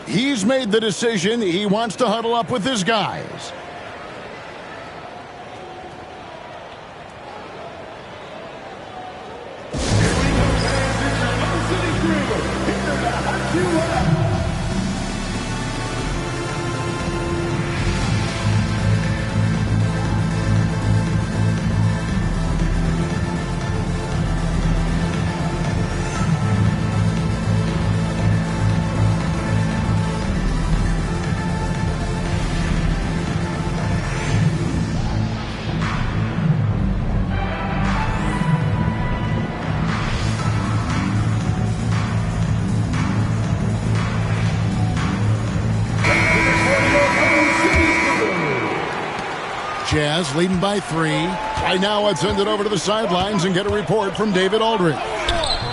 He's made the decision. He wants to huddle up with his guys. Jazz leading by 3. Right now, let's send it over to the sidelines and get a report from David Aldridge.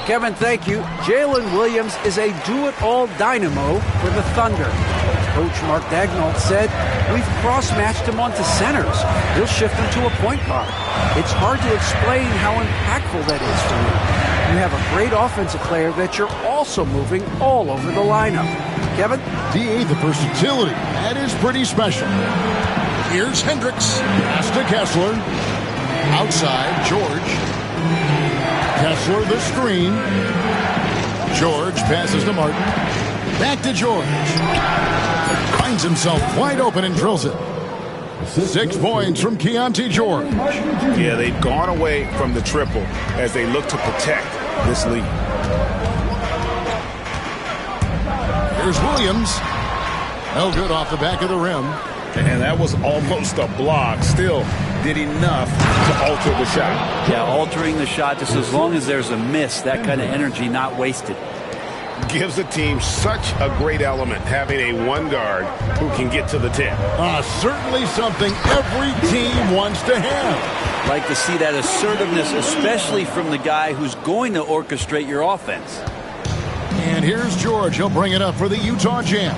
Kevin, thank you. Jalen Williams is a do-it-all dynamo for the Thunder. Coach Mark Daigneault said, we've cross-matched him onto centers. He'll shift him to a point guard. It's hard to explain how impactful that is for you. You have a great offensive player that you're also moving all over the lineup. Kevin? DA, the versatility. That is pretty special. Here's Hendricks. Pass to Kessler. Outside, George. Kessler the screen. George passes to Martin. Back to George. Finds himself wide open and drills it. 6 points from Keontae George. Yeah, they've gone away from the triple as they look to protect this lead. Here's Williams. No good off the back of the rim. And that was almost a block. Still did enough to alter the shot. Yeah, altering the shot just as long as there's a miss, that kind of energy not wasted. Gives the team such a great element, having a one guard who can get to the tip. Certainly something every team wants to have. Like to see that assertiveness, especially from the guy who's going to orchestrate your offense. And here's George. He'll bring it up for the Utah Jam.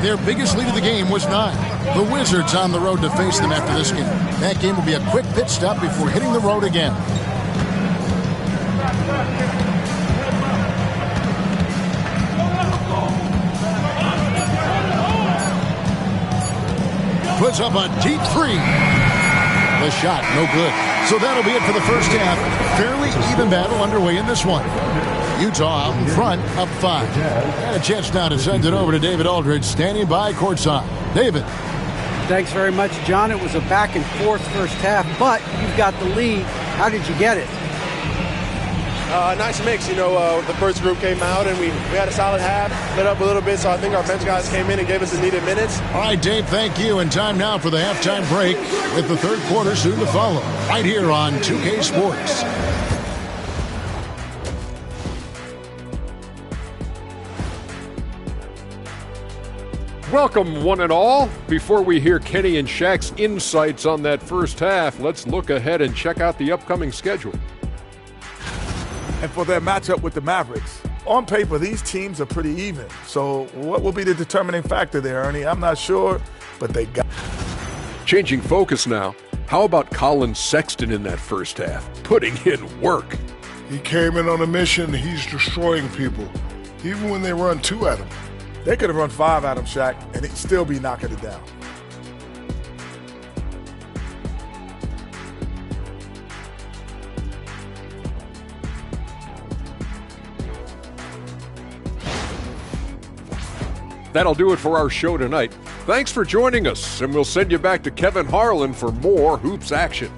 Their biggest lead of the game was 9. The Wizards on the road to face them after this game. That game will be a quick pit stop before hitting the road again. Puts up a deep 3. The shot, no good. So that'll be it for the first half. Fairly even battle underway in this one. Utah out in front, up 5. And a chance now to send it over to David Aldridge, standing by courtside. David. Thanks very much, John. It was a back and forth first half, but you've got the lead. How did you get it? Nice mix. You know, the first group came out and we had a solid half, lit up a little bit, so I think our bench guys came in and gave us the needed minutes. All right, Dave, thank you. And time now for the halftime break with the third quarter soon to follow. Right here on 2K Sports. Welcome, one and all. Before we hear Kenny and Shaq's insights on that first half, let's look ahead and check out the upcoming schedule. And for their matchup with the Mavericks, on paper, these teams are pretty even. So what will be the determining factor there, Ernie? I'm not sure, but they got. Changing focus now, how about Colin Sexton in that first half, putting in work? He came in on a mission. He's destroying people, even when they run 2 at him. They could have run 5 at him, Shaq, and he'd still be knocking it down. That'll do it for our show tonight. Thanks for joining us, and we'll send you back to Kevin Harlan for more Hoops action.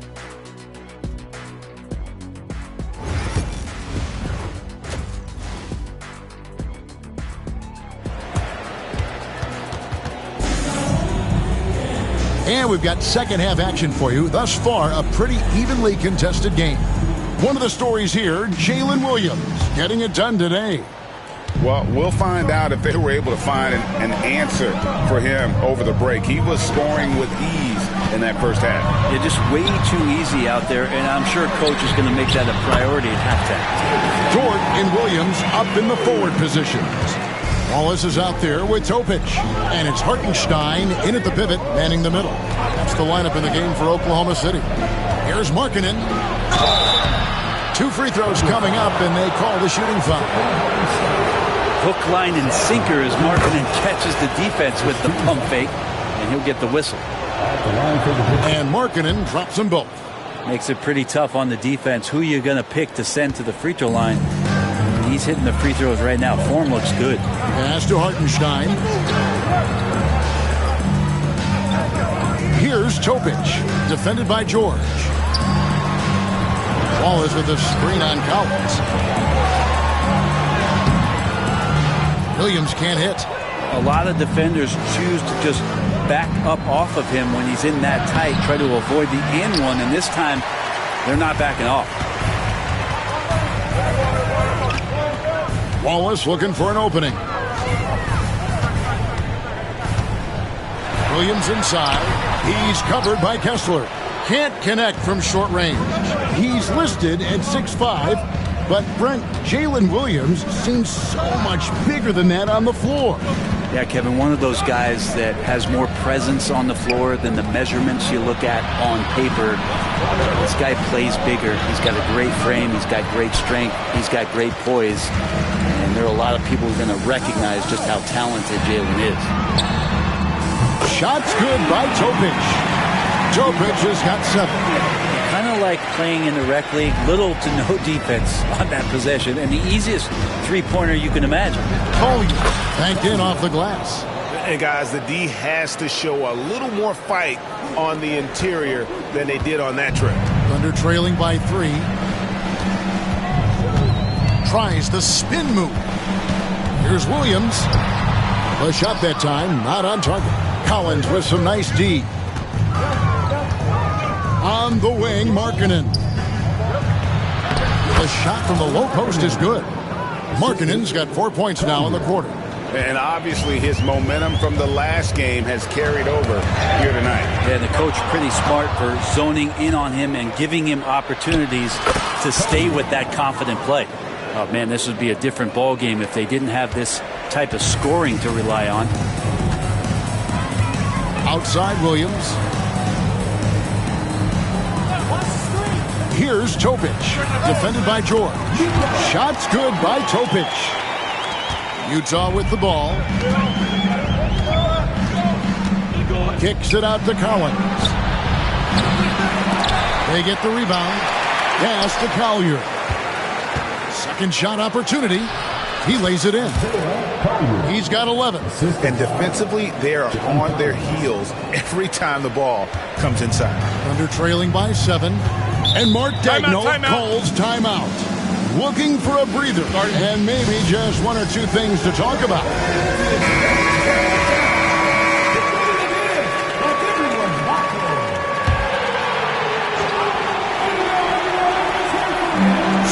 And we've got second half action for you. Thus far, a pretty evenly contested game. One of the stories here, Jalen Williams getting it done today. Well, we'll find out if they were able to find an answer for him over the break. He was scoring with ease in that first half. Yeah, just way too easy out there, and I'm sure coach is going to make that a priority at halftime. Dort and Williams up in the forward positions. Wallace is out there with Topic, and it's Hartenstein in at the pivot, manning the middle. That's the lineup in the game for Oklahoma City. Here's Markkanen. 2 free throws coming up, and they call the shooting foul. Hook, line, and sinker as Markkanen catches the defense with the pump fake, and he'll get the whistle. And Markkanen drops them both. Makes it pretty tough on the defense. Who you're going to pick to send to the free throw line? He's hitting the free throws right now. Form looks good. Pass to Hartenstein. Here's Topic, defended by George. Wallace with a screen on Collins. Williams can't hit. A lot of defenders choose to just back up off of him when he's in that tight, try to avoid the and one, and this time they're not backing off. Wallace looking for an opening. Williams inside. He's covered by Kessler. Can't connect from short range. He's listed at 6'5", but Brent, Jalen Williams seems so much bigger than that on the floor. Yeah, Kevin, one of those guys that has more presence on the floor than the measurements you look at on paper. This guy plays bigger. He's got a great frame. He's got great strength. He's got great poise. And there are a lot of people who are going to recognize just how talented Jalen is. Shots good by Topic. Topic has got 7. Kind of like playing in the rec league, little to no defense on that possession, and the easiest three-pointer you can imagine. Collier banked in off the glass. And guys, the D has to show a little more fight on the interior than they did on that trip. Thunder trailing by 3. Tries the spin move. Here's Williams. A shot that time, not on target. Collins with some nice D. On the wing, Markkanen. The shot from the low post is good. Markkanen's got 4 points now in the quarter. And obviously his momentum from the last game has carried over here tonight. Yeah, the coach pretty smart for zoning in on him and giving him opportunities to stay with that confident play. Oh, man, this would be a different ball game if they didn't have this type of scoring to rely on. Outside Williams. Here's Topic, defended by George. Shots good by Topic. Utah with the ball. Kicks it out to Collins. They get the rebound. Pass to Collier. Second shot opportunity. He lays it in. He's got 11. And defensively, they are on their heels every time the ball comes inside. Under trailing by 7. And Mark Daigneault calls timeout. Looking for a breather. And maybe just 1 or 2 things to talk about.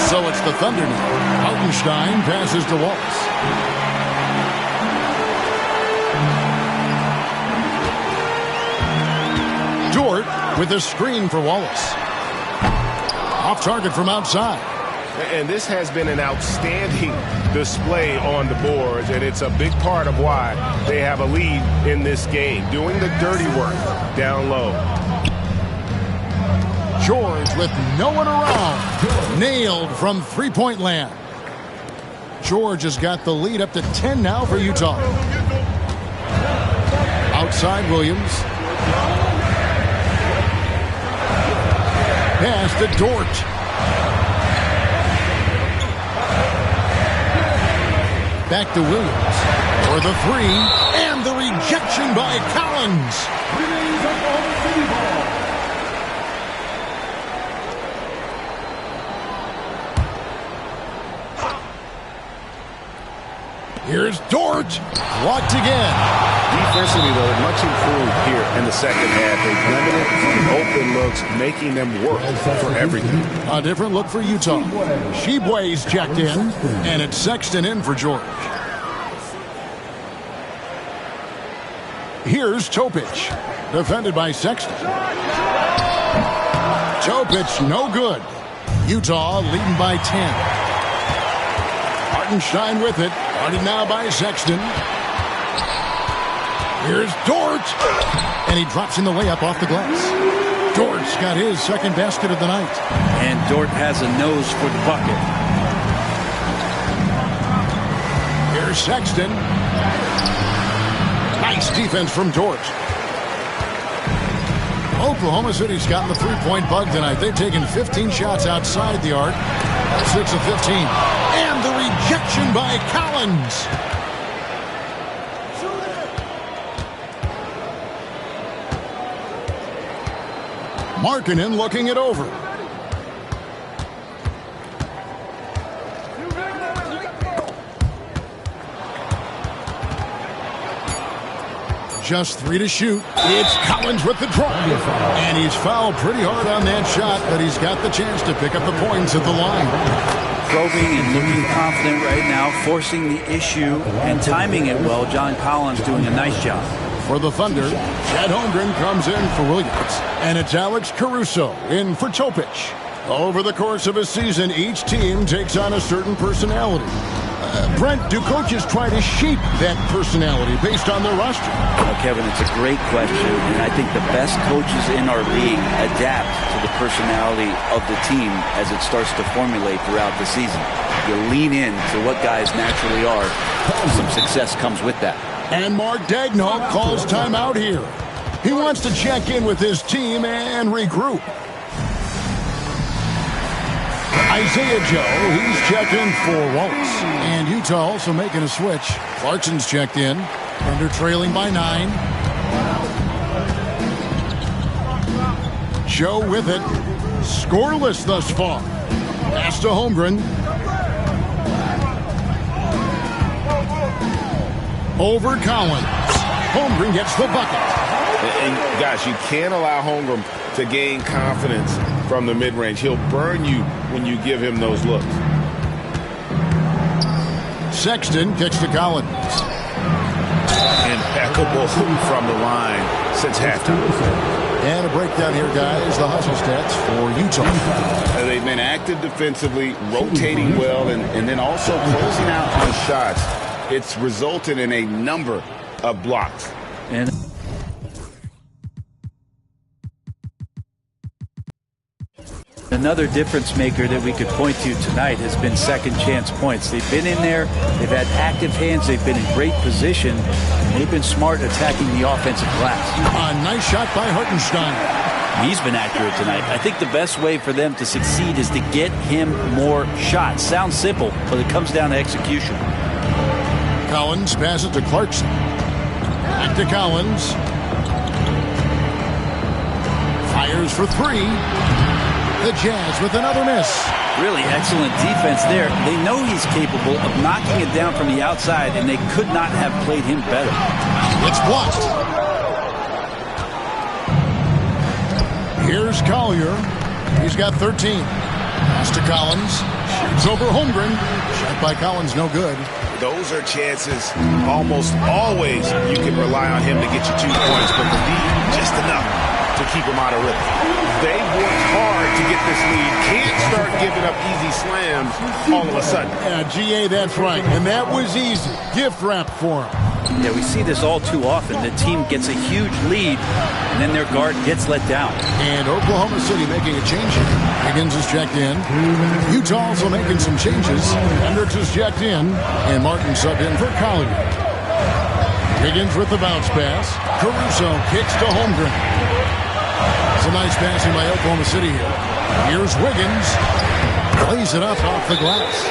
So it's the Thunder now. Hartenstein passes to Wallace. Dort with a screen for Wallace. Off target from outside. And this has been an outstanding display on the boards, and it's a big part of why they have a lead in this game, doing the dirty work down low. George with no one around. Nailed from three-point land. George has got the lead up to 10 now for Utah. Outside Williams. Pass to Dort. Back to Williams for the 3. And the rejection by Collins. Here's Dort. Blocked again. Defensively, though, much improved here in the second half. They limited the open looks, making them work for everything. A different look for Utah. Sheboy's checked in, and it's Sexton in for George. Here's Topic, defended by Sexton. Topic, no good. Utah leading by 10. Hartenstein with it. Guarded now by Sexton. Here's Dort. And he drops in the layup off the glass. Dort's got his second basket of the night. And Dort has a nose for the bucket. Here's Sexton. Nice defense from George. Oklahoma City's gotten the three-point bug tonight. They've taken 15 shots outside the arc. 6 of 15. And the rejection by Collins. Markkanen looking it over. Just 3 to shoot. It's Collins with the drive. And he's fouled pretty hard on that shot, but he's got the chance to pick up the points at the line. Probing and looking confident right now, forcing the issue and timing it well. John Collins doing a nice job. For the Thunder, Chet Holmgren comes in for Williams. And it's Alex Caruso in for Topic. Over the course of a season, each team takes on a certain personality. Brent, do coaches try to shape that personality based on their roster? Well, Kevin, it's a great question, and I think the best coaches in our league adapt to the personality of the team as it starts to formulate throughout the season. You lean in to what guys naturally are. Some success comes with that. And Mark Daigneault calls timeout here. He wants to check in with his team and regroup. Isaiah Joe, he's checked in for Wallace. And Utah also making a switch. Clarkson's checked in. Thunder trailing by 9. Joe with it. Scoreless thus far. Pass to Holmgren. Over Collins. Holmgren gets the bucket. And guys, you can't allow Holmgren to gain confidence from the mid-range. He'll burn you when you give him those looks. Sexton kicks to Collins. Impeccable from the line since halftime. And a breakdown here, guys. The hustle stats for Utah. They've been active defensively, rotating well, and then also closing out on shots. It's resulted in a number of blocks. And another difference maker that we could point to tonight has been second chance points. They've been in there, they've had active hands, they've been in great position, and they've been smart attacking the offensive glass. A nice shot by Hartenstein. He's been accurate tonight. I think the best way for them to succeed is to get him more shots. Sounds simple, but it comes down to execution. Collins passes to Clarkson. Back to Collins. Fires for 3. The Jazz with another miss. Really excellent defense there. They know he's capable of knocking it down from the outside, and they could not have played him better. It's blocked. Here's Collier. He's got 13. Pass to Collins. Shoots over Holmgren. Shot by Collins, no good. Those are chances almost always you can rely on him to get you 2 points, but the lead just enough to keep him out of rhythm. They worked hard to get this lead. Can't start giving up easy slams all of a sudden. Yeah, GA, that's right. And that was easy. Gift wrap for him. Yeah, we see this all too often. The team gets a huge lead, and then their guard gets let down. And Oklahoma City making a change here. Higgins is checked in. Utah also making some changes. Hendricks is checked in. And Martin subbed in for Collier. Higgins with the bounce pass. Caruso kicks to Holmgren. It's a nice passing by Oklahoma City here. Here's Wiggins. Plays it up off the glass.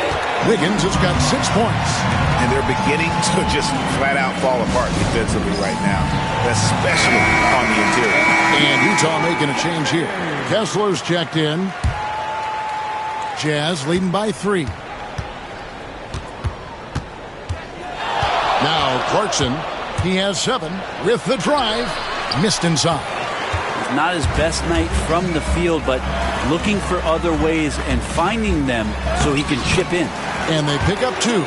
Wiggins has got 6 points. And they're beginning to just flat out fall apart defensively right now, especially on the interior. And Utah making a change here. Kessler's checked in. Jazz leading by 3. Now Clarkson, he has 7 with the drive. Missed inside. Not his best night from the field, but looking for other ways and finding them so he can chip in. And they pick up 2.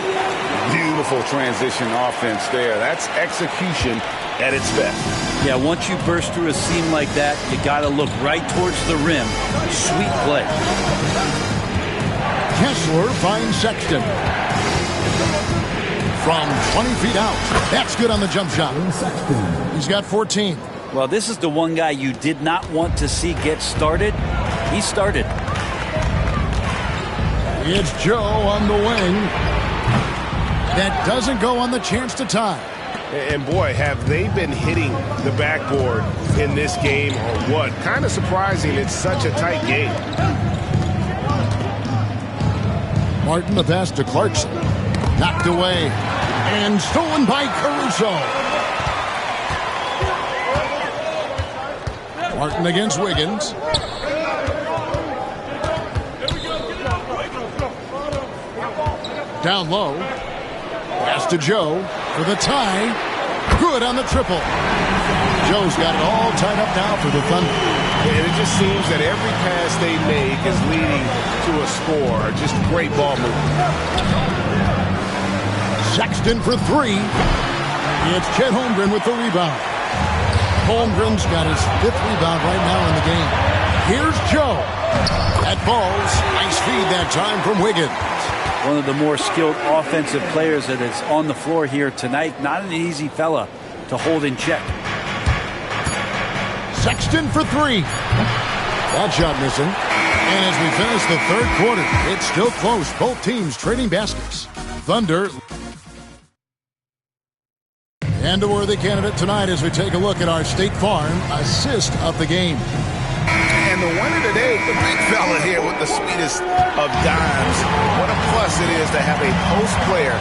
Beautiful transition offense there. That's execution at its best. Yeah, once you burst through a seam like that, you got to look right towards the rim. Sweet play. Kessler finds Sexton. From 20 feet out. That's good on the jump shot. He's got 14. Well, this is the one guy you did not want to see get started. He started. It's Joe on the wing. That doesn't go on the chance to tie. And boy, have they been hitting the backboard in this game or what? Kind of surprising it's such a tight game. Martin, the pass to Clarkson. Knocked away. And stolen by Caruso. Martin against Wiggins. Down low. Pass to Joe for the tie. Good on the triple. Joe's got it all tied up now for the Thunder. And it just seems that every pass they make is leading to a score. Just great ball movement. Sexton for three. It's Chet Holmgren with the rebound. Holmgren's got his 5th rebound right now in the game. Here's Joe. That ball's nice feed that time from Wiggins. One of the more skilled offensive players that is on the floor here tonight. Not an easy fella to hold in check. Sexton for three. That shot missing. And as we finish the 3rd quarter, it's still close. Both teams trading baskets. Thunder. And a worthy candidate tonight as we take a look at our State Farm assist of the game. And the winner today, the big fella here with the sweetest of dimes. What a plus it is to have a post player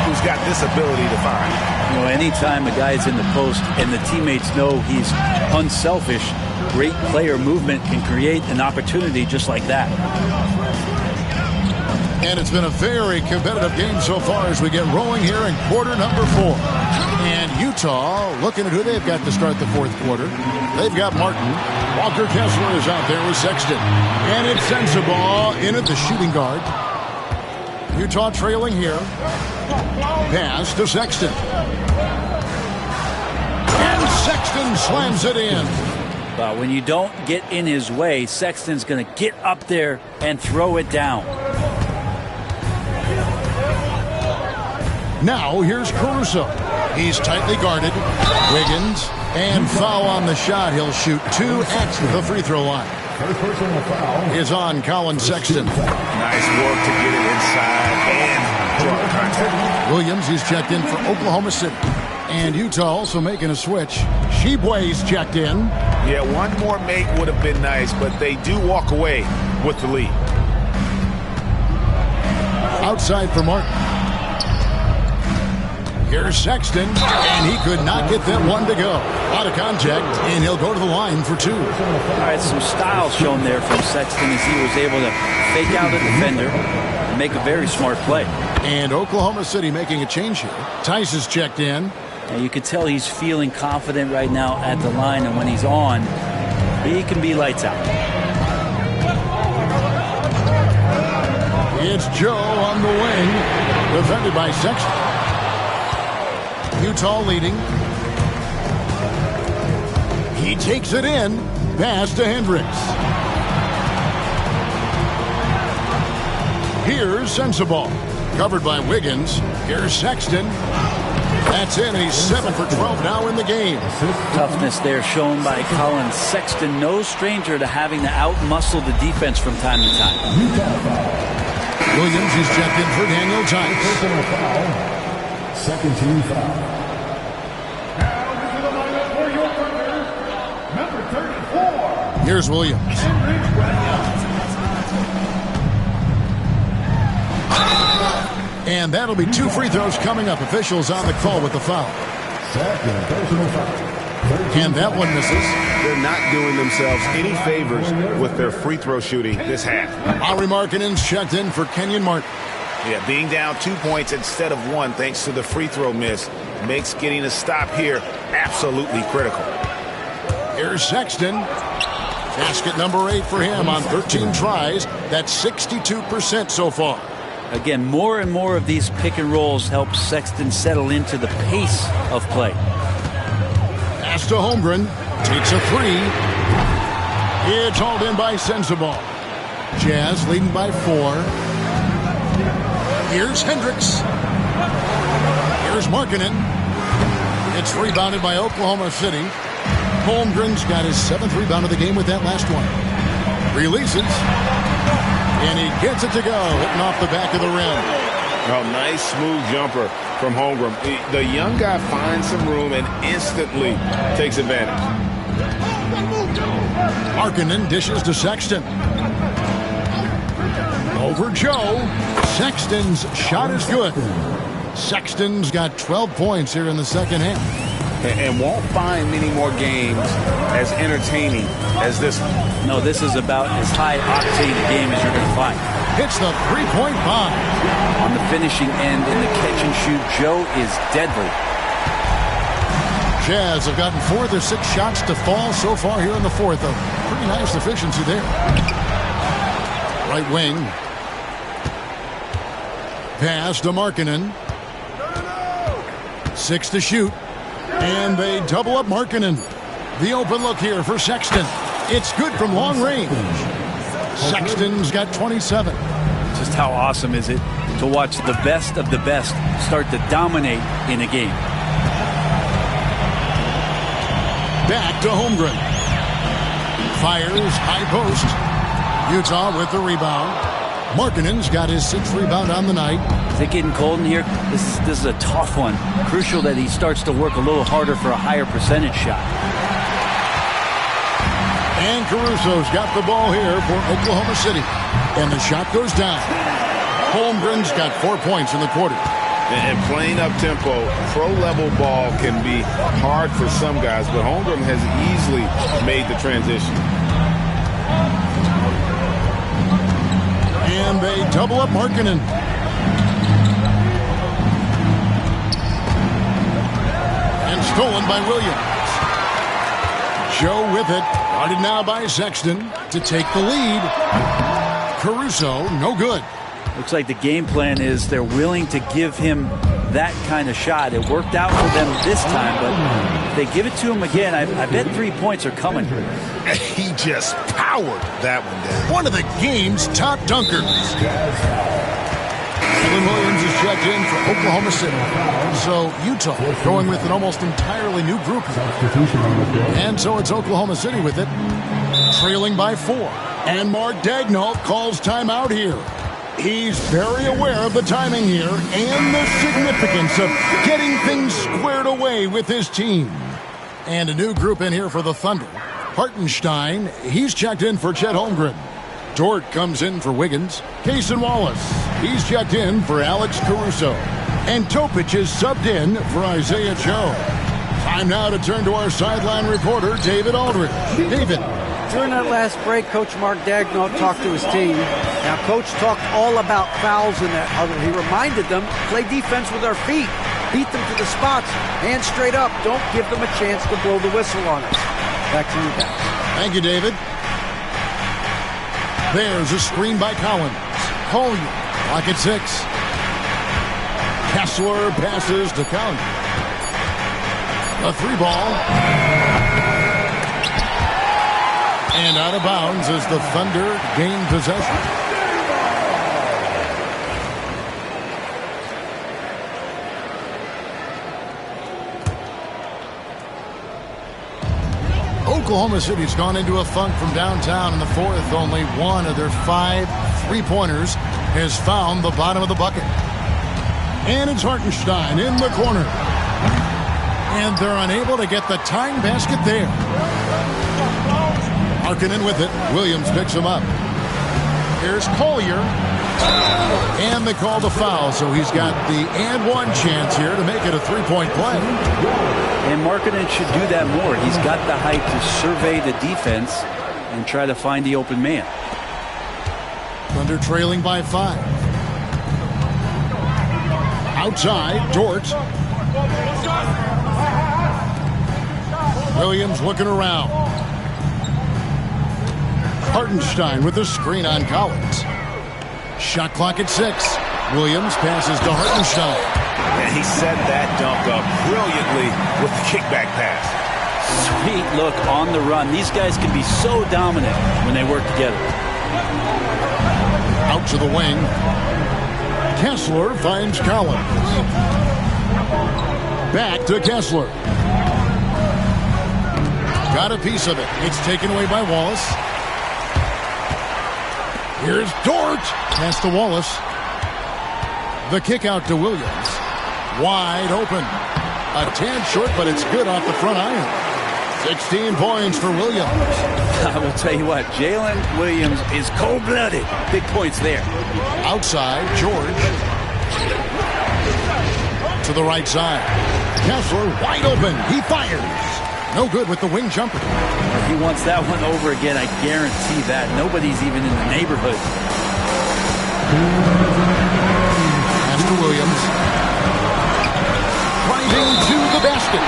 who's got this ability to find. You know, anytime a guy's in the post and the teammates know he's unselfish, great player movement can create an opportunity just like that. And it's been a very competitive game so far as we get rolling here in quarter number 4. And Utah looking at who they've got to start the 4th quarter. They've got Martin. Walker Kessler is out there with Sexton. And it's Sensabaugh in at the shooting guard. Utah trailing here. Pass to Sexton. And Sexton slams it in. But when you don't get in his way, Sexton's going to get up there and throw it down. Now here's Caruso. He's tightly guarded. Wiggins. And foul on the shot. He'll shoot 2 at the free throw line. Is on Colin Sexton. Nice work to get it inside and draw contact. Williams, he's checked in for Oklahoma City. And Utah also making a switch. Sheebway's checked in. Yeah, one more make would have been nice, but they do walk away with the lead. Outside for Martin. Here's Sexton, and he could not get that one to go. Out of contact, and he'll go to the line for 2. All right, some style shown there from Sexton as he was able to fake out a defender and make a very smart play. And Oklahoma City making a change here. Tice is checked in. And you can tell he's feeling confident right now at the line, and when he's on, he can be lights out. It's Joe on the wing, defended by Sexton. Utah leading. He takes it in. Pass to Hendricks. Here's Sensabaugh. Covered by Wiggins. Here's Sexton. That's in. He's 7 for 12 now in the game. Toughness there shown by Colin Sexton. No stranger to having to out-muscle the defense from time to time. Williams is checked in for Daniel Tice. Second team foul. Number 34. Here's Williams. And that'll be 2 free throws coming up. Officials on the call with the foul. Second personal foul. And that one misses. They're not doing themselves any favors with their free throw shooting this half. Lauri Markkanen's checked in for Kenyon Martin. Yeah, being down 2 points instead of 1 thanks to the free throw miss makes getting a stop here absolutely critical. Here's Sexton. Basket number 8 for him on 13 tries. That's 62% so far. Again, more and more of these pick and rolls help Sexton settle into the pace of play. Pass to Holmgren. Takes a 3. It's hauled in by Sensabaugh. Jazz leading by 4. Here's Hendricks. Here's Markkanen. It's rebounded by Oklahoma City. Holmgren's got his 7th rebound of the game with that last one. Releases. And he gets it to go, hitting off the back of the rim. Oh, nice smooth jumper from Holmgren. The young guy finds some room and instantly takes advantage. Markkanen dishes to Sexton. Over Joe. Sexton's shot is good. Sexton's got 12 points here in the second half. And won't find many more games as entertaining as this one. No, this is about as high octane a game as you're going to find. Hits the three-point bomb. On the finishing end in the catch and shoot, Joe is deadly. Jazz have gotten 4 of their 6 shots to fall so far here in the fourth. A pretty nice efficiency there. Right wing. Pass to Markkanen. 6 to shoot. And they double up Markkanen. The open look here for Sexton. It's good from long range. Sexton's got 27. Just how awesome is it to watch the best of the best start to dominate in a game. Back to Holmgren. Fires high post. Utah with the rebound. Markkanen's got his 6th rebound on the night. Is it getting cold in here? This is a tough one. Crucial that he starts to work a little harder for a higher percentage shot. And Caruso's got the ball here for Oklahoma City. And the shot goes down. Holmgren's got 4 points in the quarter. And playing up-tempo, pro-level ball can be hard for some guys, but Holmgren has easily made the transition. And they double up Markkanen. And stolen by Williams. Joe with it. Guarded now by Sexton to take the lead. Caruso, no good. Looks like the game plan is they're willing to give him that kind of shot. It worked out for them this time, but if they give it to him again, I bet 3 points are coming. He just powered that one down. One of the game's top dunkers. Jalen Williams is checked in for Oklahoma City. So Utah going with an almost entirely new group. And so it's Oklahoma City with it, trailing by 4. And Mark Daigneault calls timeout here. He's very aware of the timing here and the significance of getting things squared away with his team. And a new group in here for the Thunder. Hartenstein, he's checked in for Chet Holmgren. Dort comes in for Wiggins. Cason Wallace, he's checked in for Alex Caruso. And Topic is subbed in for Isaiah Joe. Time now to turn to our sideline reporter, David Aldridge. David. During that last break, Coach Mark Daigneault talked to his team. Now, Coach talked all about fouls in that huddle. He reminded them, play defense with our feet. Beat them to the spots. Hands straight up. Don't give them a chance to blow the whistle on us. Back to you guys. Thank you, David. There's a screen by Collins. Collier, lock at 6. Kessler passes to Collins. A 3-ball. And out of bounds as the Thunder gain possession. Oklahoma City's gone into a funk from downtown in the fourth. Only one of their 5 3-pointers has found the bottom of the bucket. And it's Hartenstein in the corner. And they're unable to get the tying basket there. Markkanen with it. Williams picks him up. Here's Collier. And they call the foul, so he's got the and one chance here to make it a 3-point play. And Markkanen should do that more. He's got the height to survey the defense and try to find the open man. Thunder trailing by 5. Outside, Dort. Williams looking around. Hartenstein with the screen on Collins. Shot clock at 6. Williams passes to Hartenstein. And he set that dunk up brilliantly with the kickback pass. Sweet look on the run. These guys can be so dominant when they work together. Out to the wing. Kessler finds Collins. Back to Kessler. Got a piece of it. It's taken away by Wallace. Here's Dort. Pass to Wallace. The kick out to Williams. Wide open. A tad short, but it's good off the front iron. 16 points for Williams. I will tell you what, Jalen Williams is cold-blooded. Big points there. Outside, George. To the right side. Kessler wide open. He fires. No good with the wing jumper. He wants that one over again, I guarantee that. Nobody's even in the neighborhood. Pass to Williams. Driving to the basket.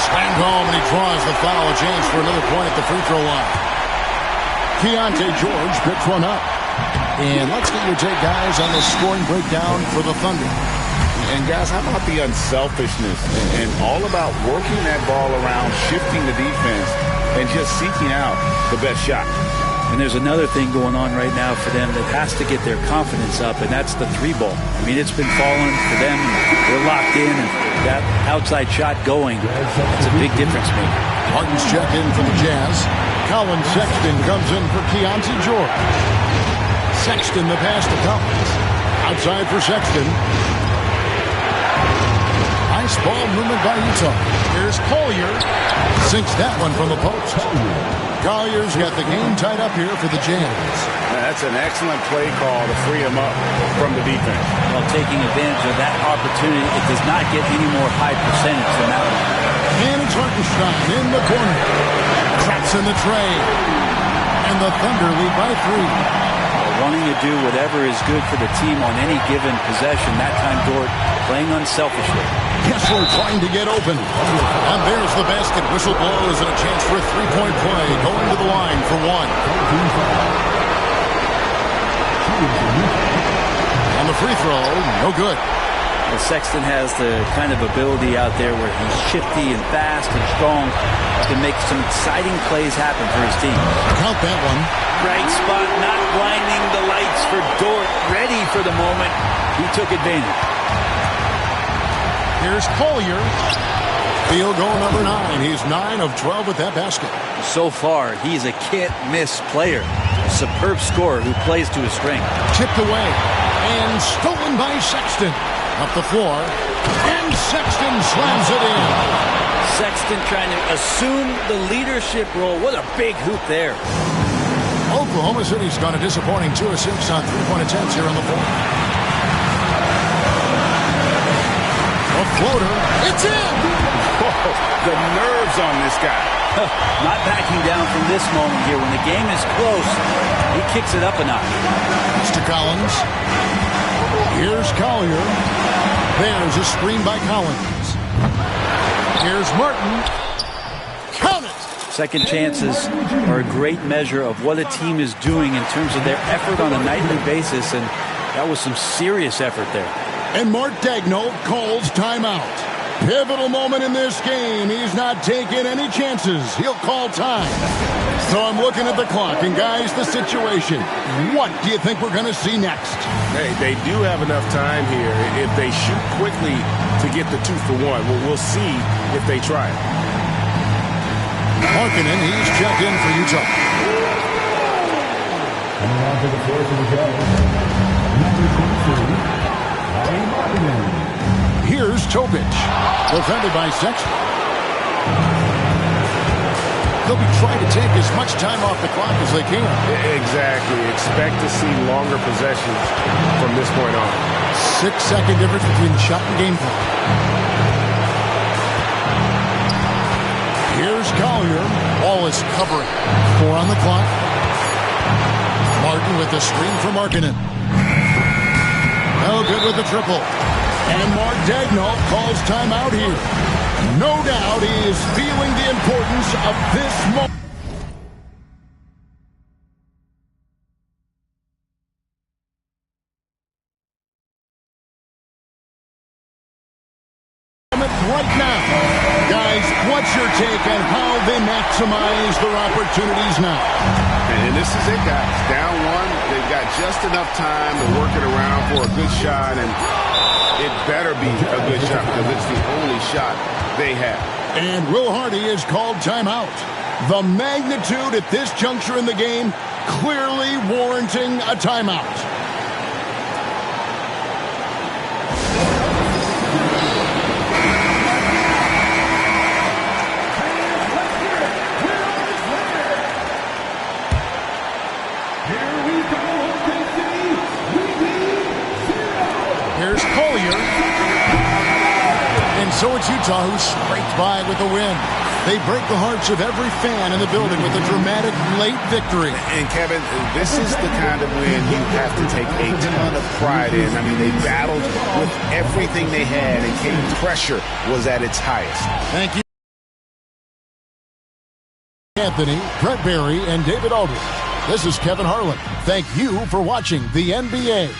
Slammed home, and he draws the foul. A chance for another point at the free throw line. Keontae George picks one up. And let's get your take, guys, on the scoring breakdown for the Thunder. And, guys, how about the unselfishness and all about working that ball around, shifting the defense, and just seeking out the best shot. And there's another thing going on right now for them that has to get their confidence up, and that's the three ball. I mean, it's been falling for them. They're locked in, and that outside shot going, it's a big difference maker. Martin's checked in for the Jazz. Colin Sexton comes in for Keontae George. Sexton the pass to Collins. Outside for Sexton. Nice ball movement by Utah. Here's Collier. Sinks that one from the post. Collier's got the game tied up here for the Jazz. That's an excellent play call to free him up from the defense. Well, taking advantage of that opportunity, it does not get any more high percentage than that one. And it's Hartenstein in the corner. Traps in the tray. And the Thunder lead by 3. Wanting to do whatever is good for the team on any given possession. That time, Dort playing unselfishly. Kessler trying to get open. And there's the basket. Whistle blows and a chance for a three-point play. Going to the line for one. On the free throw, no good. Well, Sexton has the kind of ability out there where he's shifty and fast and strong to make some exciting plays happen for his team. Count that one. Right spot, not blinding the lights for Dort. Ready for the moment. He took advantage. Here's Collier. Field goal number 9. He's 9 of 12 with that basket. So far, he's a can't-miss player. A superb scorer who plays to his strength. Tipped away and stolen by Sexton. Up the floor, and Sexton slams it in. Sexton trying to assume the leadership role. What a big hoop there. Oklahoma City's gone a disappointing 2 of 6 on three-point attempts here on the floor. A floater, it's in! Whoa, the nerves on this guy. Not backing down from this moment here. When the game is close, he kicks it up a notch. It's to Collins. Here's Collier. There's a screen by Collins. Here's Martin. Count it! Second chances are a great measure of what a team is doing in terms of their effort on a nightly basis, and that was some serious effort there. And Mark Daigneault calls timeout. Pivotal moment in this game. He's not taking any chances. He'll call time. So I'm looking at the clock, and guys, the situation. What do you think we're going to see next? Hey, they do have enough time here. If they shoot quickly to get the 2 for 1, we'll see if they try it. Markkanen, he's checked in for Utah. Coming on to the floor for the Jazz, number 23, Lauri Markkanen. Here's Topic, defended by Sexton. They'll be trying to take as much time off the clock as they can. Exactly. Expect to see longer possessions from this point on. 6-second difference between shot and game clock. Here's Collier. Ball is covering. 4 on the clock. Martin with the screen for Markkanen. No good with the triple. And Mark Daigneault calls timeout here. No doubt he is feeling the importance of this moment. Right now. Guys, what's your take on how they maximize their opportunities now? And this is it, guys. Down 1, they've got just enough time to work it around for a good shot, and it better be a good shot because it's the only shot they have. And Will Hardy is called timeout. The magnitude at this juncture in the game clearly warranting a timeout. And so it's Utah who scraped by with the win. They break the hearts of every fan in the building with a dramatic late victory. And Kevin, this is the kind of win you have to take a ton of pride in. I mean, they battled with everything they had, and pressure was at its highest. Thank you, Anthony, Brett Barry, and David Aldridge. This is Kevin Harlan. Thank you for watching the NBA.